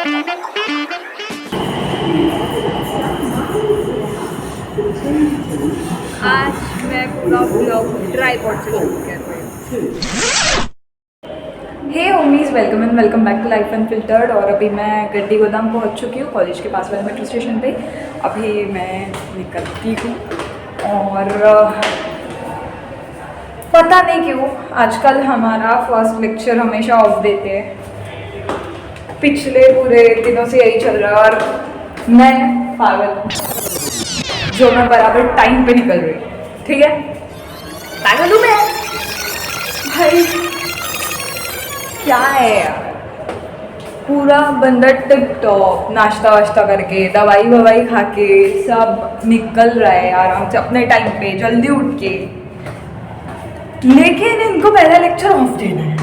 आज मैं पूरा ब्लॉग ट्राइपॉड से शूट कर रही हूँ। Hey homies, welcome and welcome back to life unfiltered. और अभी मैं गड्डी गोदाम पहुँच चुकी हूँ, कॉलेज के पास वाले मेट्रो स्टेशन पे। अभी मैं निकलती हूँ और पता नहीं क्यों आजकल हमारा फर्स्ट लेक्चर हमेशा ऑफ देते हैं। पिछले पूरे दिनों से यही चल रहा है और मैं पागल हूँ जो मैं बराबर टाइम पे निकल रही हूँ। ठीक है, पागल हूँ मैं भाई। क्या है यार, पूरा बंदा टिप टॉप नाश्ता वाश्ता करके दवाई ववाई खा के सब निकल रहा है आराम से अपने टाइम पे जल्दी उठ के, लेकिन इनको पहला लेक्चर ऑफ देना है।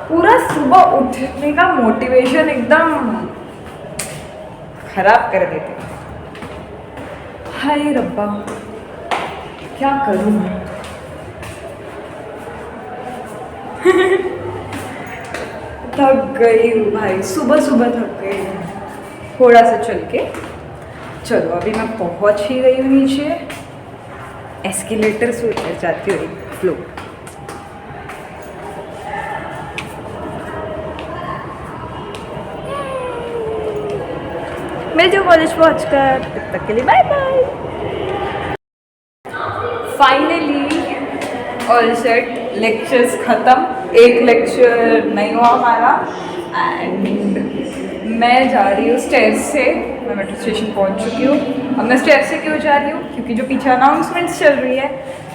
पूरा सुबह उठने का मोटिवेशन एकदम खराब कर देते हैं। हाय रब्बा, क्या करूँ मैं। थक गई हूँ भाई, सुबह सुबह थक गई हूँ थोड़ा सा चल के। चलो अभी मैं पहुँच ही गई हूँ नीचे, एस्केलेटर से उतर जाती हूँ एक फ्लोर। मिलती हूँ कॉलेज पहुँच कर, तब तक के लिए bye bye. Finally all set, lectures ख़त्म। एक लेक्चर नहीं हुआ हमारा एंड मैं जा रही हूँ स्टेयर्स से। मैं मेट्रो स्टेशन पहुँच चुकी हूँ। अब मैं स्टेयर्स से क्यों जा रही हूँ, क्योंकि जो पीछे अनाउंसमेंट्स चल रही है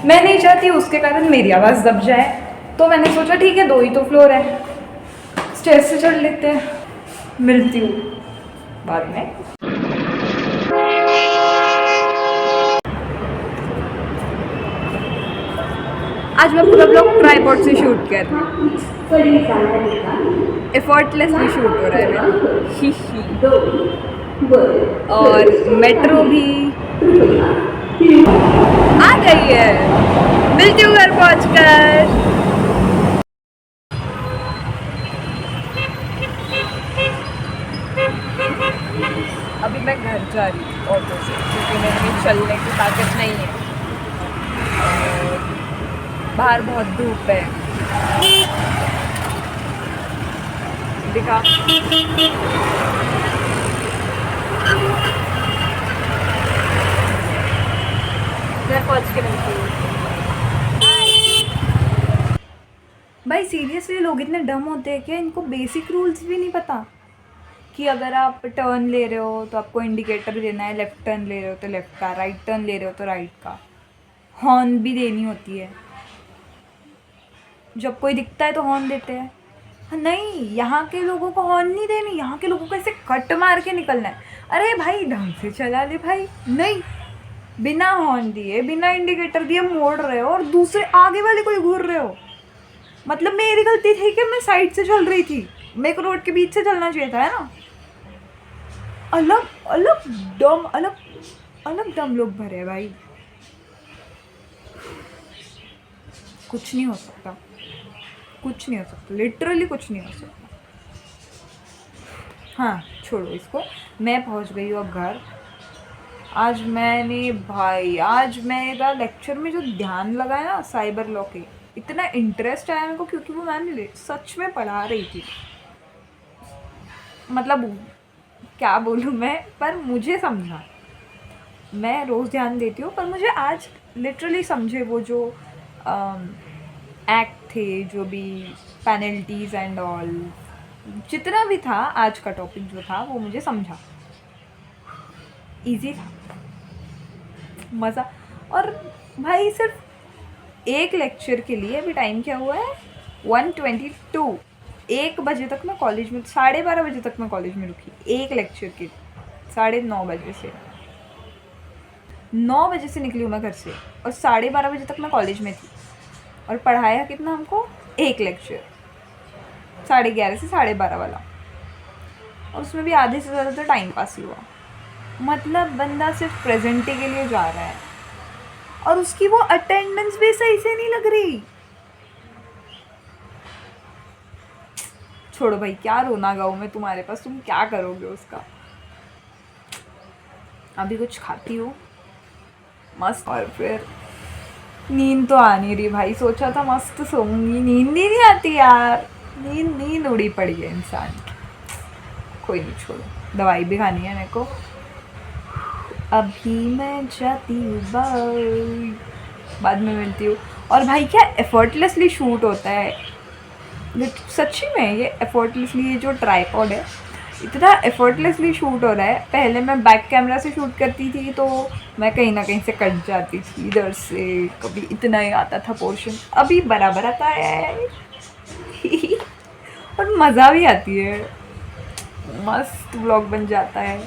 मैं नहीं चाहती उसके कारण मेरी आवाज़ दब जाए। तो मैंने सोचा ठीक है, 2 ही तो फ्लोर है, स्टेयर्स से चढ़ लेते हैं। मिलती हूँ बाद में। आज मैं पूरा ब्लॉग ट्राइपॉड से शूट कर रही हूँ, एफर्टलेसली शूट हो रहा है मेरा। और मेट्रो भी आ गई है, मिलती हूँ घर पहुँच कर। अभी मैं घर जा रही हूँ ऑटो से, क्योंकि मेरे में चलने की ताकत नहीं है। बाहर बहुत धूप है। दिखा, घर पहुँच के मिलती हूँ। भाई सीरियसली लोग इतने डम होते हैं कि इनको बेसिक रूल्स भी नहीं पता कि अगर आप टर्न ले रहे हो तो आपको इंडिकेटर देना है, लेफ़्ट टर्न ले रहे हो तो लेफ़्ट का, राइट टर्न ले रहे हो तो राइट का, हॉर्न भी देनी होती है। जब कोई दिखता है तो हॉर्न देते हैं। नहीं, यहाँ के लोगों को हॉर्न नहीं देनी, यहाँ के लोगों को ऐसे कट मार के निकलना है। अरे भाई ढंग से चला ले भाई। नहीं, बिना हॉर्न दिए बिना इंडिकेटर दिए मोड़ रहे हो और दूसरे आगे वाले को ही घूर रहे हो। मतलब मेरी गलती थी कि मैं साइड से चल रही थी, मेरे को रोड के बीच से चलना चाहिए था, है ना। अलग अलग डम, अलग अलग डम लोग भरे हैं भाई। कुछ नहीं हो सकता, कुछ नहीं हो सकता, लिटरली कुछ नहीं हो सकता। हाँ छोड़ो इसको, मैं पहुंच गई हूँ अब घर। आज मेरा लेक्चर में जो ध्यान लगाया ना साइबर लॉ के, इतना इंटरेस्ट आया मेरे को, क्योंकि वो मैम सच में पढ़ा रही थी। मतलब क्या बोलूँ मैं, पर मुझे समझा। मैं रोज़ ध्यान देती हूँ पर मुझे आज लिटरली समझे वो जो एक्ट थे, जो भी पेनल्टीज़ एंड ऑल, जितना भी था आज का टॉपिक जो था वो मुझे समझा। इजी था, मज़ा। और भाई सिर्फ एक लेक्चर के लिए अभी टाइम क्या हुआ है, 1:22। 1 बजे तक मैं कॉलेज में, 12:30 बजे तक मैं कॉलेज में रुकी एक लेक्चर के। 9:30 बजे से, 9 बजे से निकली हूँ मैं घर से और 12:30 बजे तक मैं कॉलेज में थी। और पढ़ाया कितना हमको, एक लेक्चर 11:30 से 12:30 वाला, और उसमें भी आधे से ज़्यादा तो टाइम पास ही हुआ। मतलब बंदा सिर्फ प्रेजेंटी के लिए जा रहा है और उसकी वो अटेंडेंस भी सही से नहीं लग रही। छोड़ो भाई, क्या रोना गाऊँ मैं तुम्हारे पास, तुम क्या करोगे उसका। अभी कुछ खाती हो मस्त, और फिर नींद तो आ नहीं रही भाई। सोचा था मस्त सोऊंगी, नींद ही नहीं आती यार। नींद नींद उड़ी पड़ी है इंसान की। कोई नहीं, छोड़ो, दवाई भी खानी है मेरे को। अभी मैं जाती हूँ, बाय, बाद में मिलती हूँ। और भाई क्या एफर्टलेसली शूट होता है सच्ची में, ये एफर्टलेसली, ये जो ट्राइपॉड है इतना एफर्टलेसली शूट हो रहा है। पहले मैं बैक कैमरा से शूट करती थी तो मैं कहीं ना कहीं से कट जाती थी इधर से, कभी इतना ही आता था पोर्शन, अभी बराबर आता है और मज़ा भी आती है, मस्त व्लॉग बन जाता है।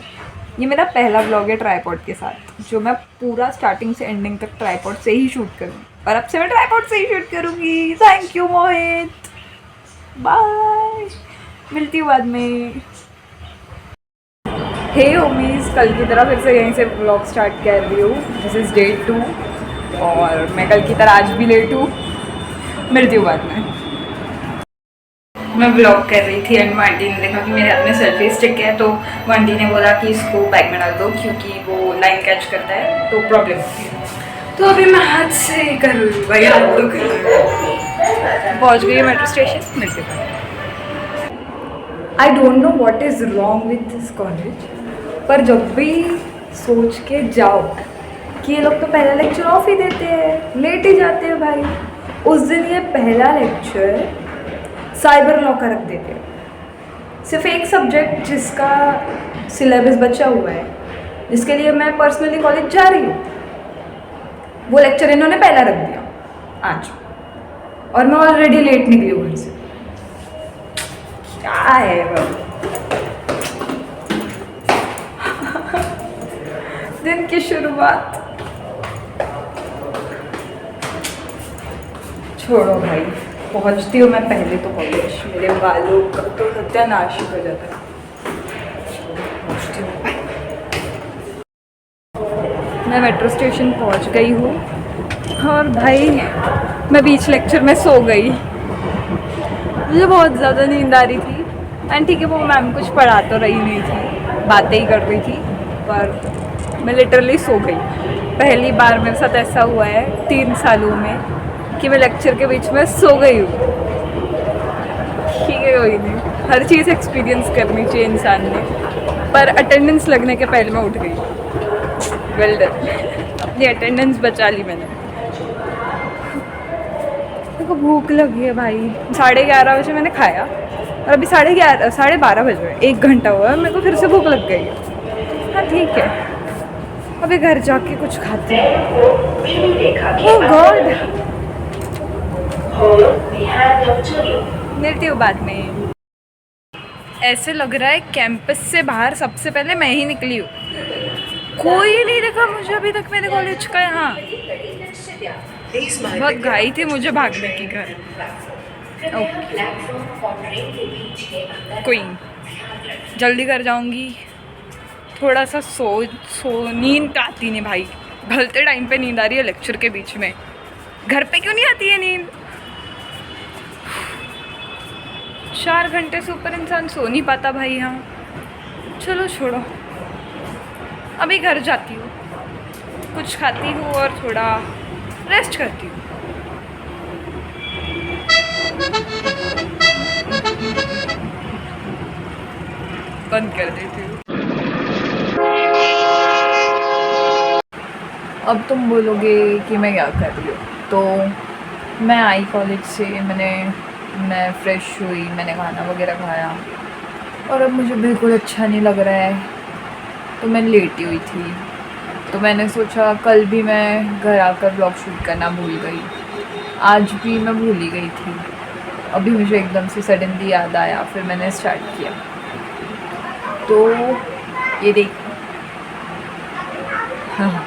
ये मेरा पहला व्लॉग है ट्राइपॉड के साथ, जो मैं पूरा स्टार्टिंग से एंडिंग तक ट्राइपॉड से ही शूट करूँगी, और अब से मैं ट्राइपॉड से ही शूट करूँगी। थैंक यू मोहित, बाय, मिलती हूँ बाद में। हे होमीज, कल की तरह फिर से यहीं से व्लॉग स्टार्ट कर रही हूँ। दिस इज़ डे 2 और मैं कल की तरह आज भी लेट हूँ। मिलती हूँ बाद में। मैं व्लॉग कर रही थी एंड आंटी ने देखा कि मेरे हाथ में सेल्फी स्टिक है, तो आंटी ने बोला कि इसको बैग में डाल दो क्योंकि वो लाइन कैच करता है तो प्रॉब्लम होती है। तो अभी मैं हाथ से कर रही हूँ भाई, हाथ तो कर रही हूँ। पहुँच गई मेट्रो स्टेशन, मिलते हैं। I don't know what is wrong with this college, पर जब भी सोच के जाओ कि ये लोग तो पहला लेक्चर ऑफ ही देते हैं, लेट ही जाते हैं भाई, उस दिन ये पहला लेक्चर साइबर लॉ का रख देते हैं। सिर्फ एक सब्जेक्ट जिसका सिलेबस बचा हुआ है, जिसके लिए मैं पर्सनली कॉलेज जा रही हूँ, वो लेक्चर इन्होंने पहला रख दिया आज, और मैं ऑलरेडी लेट निकली हूँ घर से। क्या है वो दिन की शुरुआत। छोड़ो भाई, पहुंचती हूँ मैं पहले तो कॉलेज, मेरे बालों का तो सत्यानाश हो जाता है। पहुंचती हूँ, मैं मेट्रो स्टेशन पहुंच गई हूँ और भाई मैं बीच लेक्चर में सो गई। मुझे बहुत ज़्यादा नींद आ रही थी एंड ठीक है, वो मैम कुछ पढ़ा तो रही नहीं थी, बातें ही कर रही थी, पर मैं लिटरली सो गई। पहली बार मेरे साथ ऐसा हुआ है 3 सालों में कि मैं लेक्चर के बीच में सो गई हूँ। ठीक है, कोई नहीं, हर चीज़ एक्सपीरियंस करनी चाहिए इंसान ने, पर अटेंडेंस लगने के पहले मैं उठ गई। वेल डन, अपनी अटेंडेंस बचा ली मैंने। मेरे को भूख लगी है भाई, 11:30 बजे मैंने खाया और अभी 12:30 बज रहे, 1 घंटा हुआ है, मेरे को फिर से भूख लग गई है। हाँ ठीक है, अभी घर जाके कुछ खाते हैं। ओह गॉड, मिलती हूँ बाद में। ऐसे लग रहा है कैंपस से बाहर सबसे पहले मैं ही निकली हूँ, कोई नहीं देखा मुझे अभी तक मेरे कॉलेज का। यहाँ बहुत घाई थी मुझे भागने की घर। कोई जल्दी कर जाऊंगी, थोड़ा सा सो नींद आती नहीं भाई, भलते टाइम पे नींद आ रही है लेक्चर के बीच में। घर पे क्यों नहीं आती है नींद? 4 घंटे से ऊपर इंसान सो नहीं पाता भाई यहाँ। चलो छोड़ो, अभी घर जाती हूँ, कुछ खाती हूँ और थोड़ा रेस्ट करती हूँ। बंद कर देती हूँ। अब तुम बोलोगे कि मैं क्या कर रही हूँ, तो मैं आई कॉलेज से, मैं फ्रेश हुई, मैंने खाना वगैरह खाया और अब मुझे बिल्कुल अच्छा नहीं लग रहा है, तो मैं लेटी हुई थी। तो मैंने सोचा कल भी मैं घर आकर ब्लॉग शूट करना भूल गई, आज भी मैं भूल ही गई थी। अभी मुझे एकदम से सडनली याद आया, फिर मैंने स्टार्ट किया। तो ये देखो, हाँ,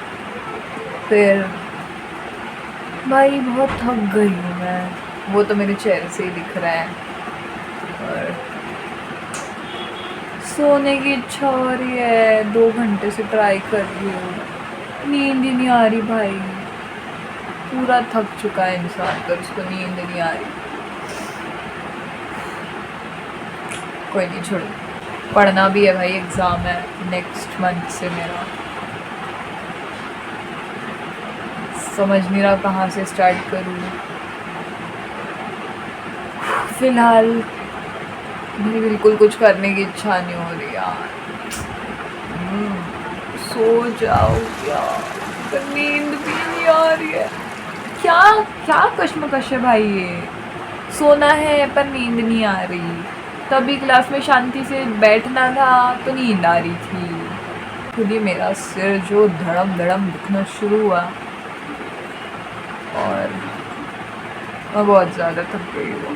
फिर भाई बहुत थक गई हूँ मैं, वो तो मेरे चेहरे से ही दिख रहा है, और सोने की इच्छा हो रही है। 2 घंटे से ट्राई कर रही हूँ, नींद ही नहीं आ रही भाई, पूरा थक चुका है इंसान पर उसको नींद नहीं आ रही। कोई नहीं, छोड़ो, पढ़ना भी है भाई, एग्ज़ाम है नेक्स्ट मंथ से मेरा। समझ नहीं रहा कहाँ से स्टार्ट करूँ। फ़िलहाल मुझे बिल्कुल कुछ करने की इच्छा नहीं हो रही यार। सो जाओ क्या, पर नींद भी नहीं आ रही है। क्या क्या कश्मकश है भाई ये। सोना है पर नींद नहीं आ रही। तभी क्लास में शांति से बैठना था तो नींद आ रही थी। खुद ही मेरा सिर जो धड़म धड़म दुखना शुरू हुआ और मैं बहुत ज़्यादा थक गई हूँ।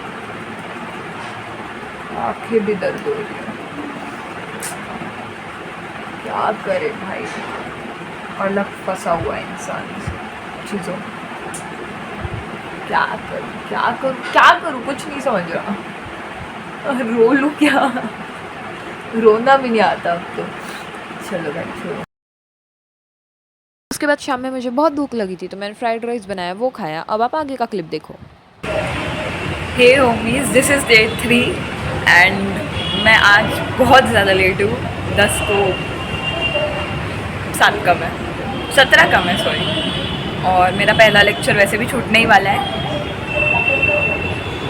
आंखें भी दर्द हो रही हैं। क्या करे भाई, अलग फंसा हुआ है इंसान चीज़ों। क्या करूँ क्या करूँ क्या करूँ, कुछ नहीं समझ रहा। रो लूँ क्या, रोना भी नहीं आता अब तो। चलो भाई छोड़ो। उसके बाद शाम में मुझे बहुत भूख लगी थी तो मैंने फ्राइड राइस बनाया, वो खाया। अब आप आगे का क्लिप देखो। Hey homies, this is day 3 and मैं आज बहुत ज़्यादा लेट हूँ। 10 को 7 कम है, 17 कम है सॉरी। और मेरा पहला लेक्चर वैसे भी छूटने ही वाला है,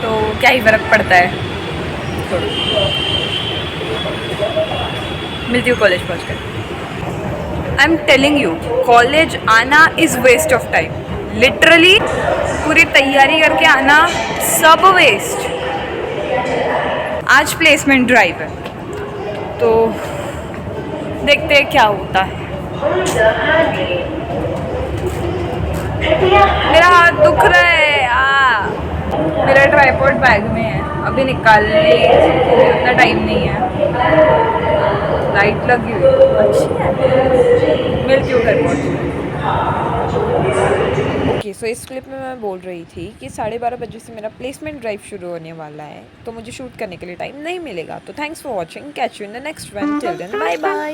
तो क्या ही फ़र्क पड़ता है। छोड़ो, मिलती हूँ कॉलेज पहुँच कर। I am telling you, college आना is waste of time. Literally पूरी तैयारी करके आना सब वेस्ट। आज प्लेसमेंट ड्राइव है तो देखते हैं क्या होता है। मेरा हाथ दुख रहा है। मेरा ट्राइपॉड बैग में है, अभी निकालने उतना टाइम नहीं है। लाइट लगी हुई अच्छी है। मिलती हूँ घर पहुँच। ओके सो इस क्लिप में मैं बोल रही थी कि 12:30 बजे से मेरा प्लेसमेंट ड्राइव शुरू होने वाला है, तो मुझे शूट करने के लिए टाइम नहीं मिलेगा। तो thanks for watching, catch you in the next one, till then bye bye.